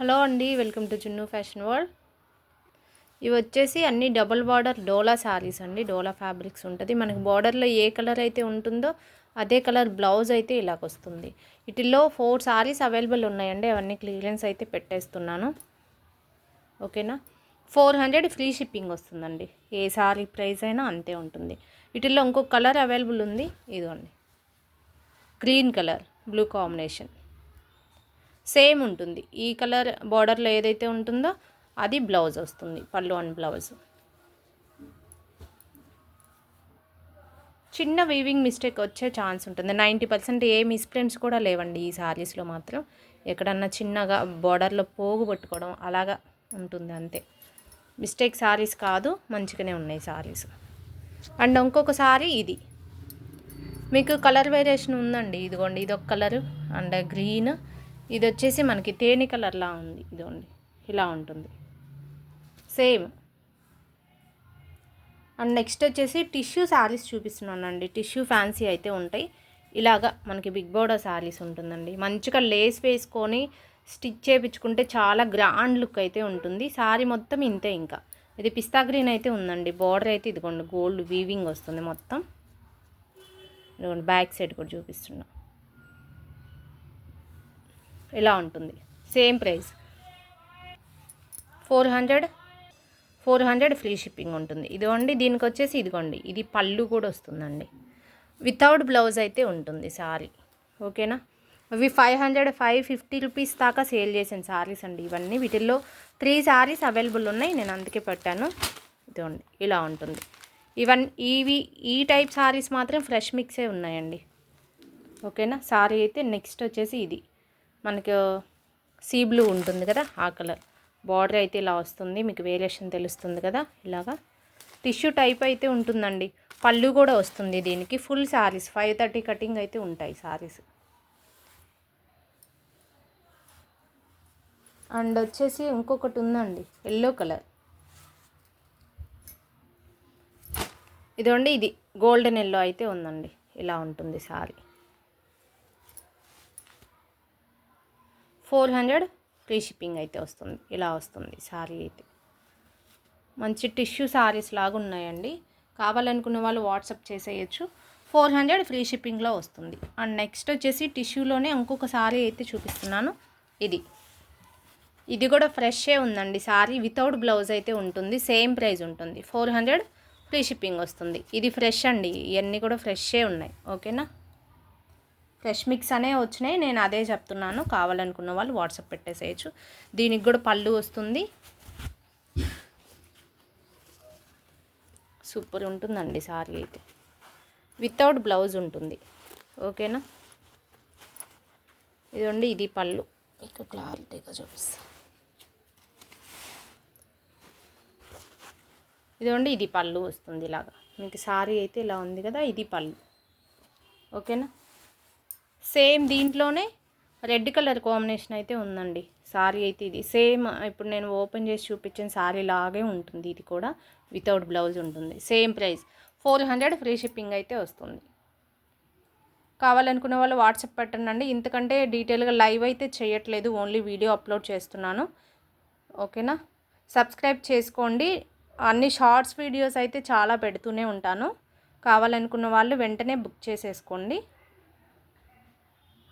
Hello అండి, welcome to జున్ను fashion world. ఇవి వచ్చేసి అన్ని డబుల్ బార్డర్ డోలా శారీస్ అండి. డోలా ఫ్యాబ్రిక్స్ ఉంటుంది. మనకి బార్డర్లో ఏ కలర్ అయితే ఉంటుందో అదే కలర్ బ్లౌజ్ అయితే ఇలాగొస్తుంది. వీటిల్లో 4 శారీస్ అవైలబుల్ ఉన్నాయండి. అవన్నీ క్లియరెన్స్ అయితే పెట్టేస్తున్నాను. ఓకేనా. 400 ఫ్రీ షిప్పింగ్ వస్తుందండి. ఏ శారీ ప్రైస్ అయినా అంతే ఉంటుంది. వీటిల్లో ఇంకొక కలర్ అవైలబుల్ ఉంది. ఇదిగోండి, green colour blue combination same ఉంటుంది. ఈ కలర్ బార్డర్లో ఏదైతే ఉంటుందో అది బ్లౌజ్ వస్తుంది. పళ్ళు అండ్ బ్లౌజ్. చిన్న వీవింగ్ మిస్టేక్ వచ్చే ఛాన్స్ ఉంటుంది. 90% ఏ మిస్ప్రింట్స్ కూడా లేవండి ఈ శారీస్లో మాత్రం. ఎక్కడన్నా చిన్నగా బార్డర్లో పోగు పట్టుకోవడం అలాగా ఉంటుంది అంతే. మిస్టేక్ శారీస్ కాదు, మంచిగానే ఉన్నాయి శారీస్. అండ్ ఇంకొక శారీ ఇది మీకు కలర్ వేరియేషన్ ఉందండి. ఇదిగోండి, ఇదొక కలరు అండ్ గ్రీన్. ఇది వచ్చేసి మనకి తేనె కలర్లా ఉంది. ఇదిగోండి, ఇలా ఉంటుంది సేమ్. అండ్ నెక్స్ట్ వచ్చేసి టిష్యూ శారీస్ చూపిస్తున్నానండి. టిష్యూ ఫ్యాన్సీ అయితే ఉంటాయి. ఇలాగా మనకి బిగ్ బోర్డర్ శారీస్ ఉంటుందండి. మంచిగా లేస్ వేసుకొని స్టిచ్ చేయించుకుంటే చాలా గ్రాండ్ లుక్ అయితే ఉంటుంది. శారీ మొత్తం ఇంతే. ఇంకా ఇది పిస్తా గ్రీన్ అయితే ఉందండి. బార్డర్ అయితే ఇదిగోండి గోల్డ్ వీవింగ్ వస్తుంది మొత్తం. ఇదిగోండి, బ్యాక్ సైడ్ కూడా చూపిస్తున్నా. ఇలా ఉంటుంది. సేమ్ ప్రైస్ 400 ఫ్రీ షిప్పింగ్ ఉంటుంది. ఇదిగోండి, దీనికి వచ్చేసి ఇదిగోండి, ఇది పళ్ళు కూడా వస్తుందండి. వితౌట్ బ్లౌజ్ అయితే ఉంటుంది సారీ. ఓకేనా. ఇవి 550 రూపీస్ దాకా సేల్ చేసిన శారీస్ అండి ఇవన్నీ. వీటిల్లో 3 శారీస్ అవైలబుల్ ఉన్నాయి. నేను అందుకే పెట్టాను. ఇదిగోండి, ఇలా ఉంటుంది. ఈ టైప్ శారీస్ మాత్రం ఫ్రెష్ మిక్సే ఉన్నాయండి. ఓకేనా. శారీ అయితే నెక్స్ట్ వచ్చేసి ఇది మనకు సీ బ్లూ ఉంటుంది కదా, ఆ కలర్. బార్డర్ అయితే ఇలా వస్తుంది. మీకు వేరియేషన్ తెలుస్తుంది కదా. ఇలాగా టిష్యూ టైప్ అయితే ఉంటుందండి. పళ్ళు కూడా వస్తుంది దీనికి. ఫుల్ శారీస్ 530 కటింగ్ అయితే ఉంటాయి శారీస్. అండ్ వచ్చేసి ఇంకొకటి ఉందండి, ఎల్లో కలర్. ఇదండి, ఇది గోల్డెన్ ఎల్లో అయితే ఉందండి. ఇలా ఉంటుంది శారీ. 400 ఫ్రీ షిప్పింగ్ అయితే వస్తుంది. ఇలా వస్తుంది శారీ అయితే. మంచి టిష్యూ శారీస్ లాగా ఉన్నాయండి. కావాలనుకున్న వాళ్ళు వాట్సాప్ చేసేయచ్చు. 400 ఫ్రీ షిప్పింగ్లో వస్తుంది. అండ్ నెక్స్ట్ వచ్చేసి టిష్యూలోనే ఇంకొక శారీ అయితే చూపిస్తున్నాను. ఇది కూడా ఫ్రెషే ఉందండి శారీ. వితౌట్ బ్లౌజ్ అయితే ఉంటుంది. సేమ్ ప్రైస్ ఉంటుంది. 400 ఫ్రీ షిప్పింగ్ వస్తుంది. ఇది ఫ్రెష్ అండి. ఇవన్నీ కూడా ఫ్రెషే ఉన్నాయి. ఓకేనా. ఫ్రెష్ మిక్స్ అనే వచ్చినాయి. నేను అదే చెప్తున్నాను. కావాలనుకున్న వాళ్ళు వాట్సాప్ పెట్టేసేయచ్చు. దీనికి కూడా పళ్ళు వస్తుంది. సూపర్ ఉంటుందండి సారీ అయితే. వితౌట్ బ్లౌజ్ ఉంటుంది. ఓకేనా. ఇదండి, ఇది పళ్ళు. మీకు క్లారిటీగా చూపిస్తాను. ఇదండి, ఇది పళ్ళు వస్తుంది. ఇలాగా మీకు సారీ అయితే ఇలా ఉంది కదా, ఇది పళ్ళు. ఓకేనా. సేమ్ దీంట్లోనే రెడ్ కలర్ కాంబినేషన్ అయితే ఉందండి. శారీ అయితే ఇది సేమ్. ఇప్పుడు నేను ఓపెన్ చేసి చూపించిన శారీ లాగే ఉంటుంది. ఇది కూడా వితౌట్ బ్లౌజ్ ఉంటుంది. సేమ్ ప్రైస్ 400 ఫ్రీ షిప్పింగ్ అయితే వస్తుంది. కావాలనుకునే వాళ్ళు వాట్సాప్ పెట్టండి. ఇంతకంటే డీటెయిల్గా లైవ్ అయితే చేయట్లేదు, ఓన్లీ వీడియో అప్లోడ్ చేస్తున్నాను. ఓకేనా. సబ్స్క్రైబ్ చేసుకోండి. అన్ని షార్ట్స్ వీడియోస్ అయితే చాలా పెడుతూనే ఉంటాను. కావాలనుకున్న వాళ్ళు వెంటనే బుక్ చేసేసుకోండి.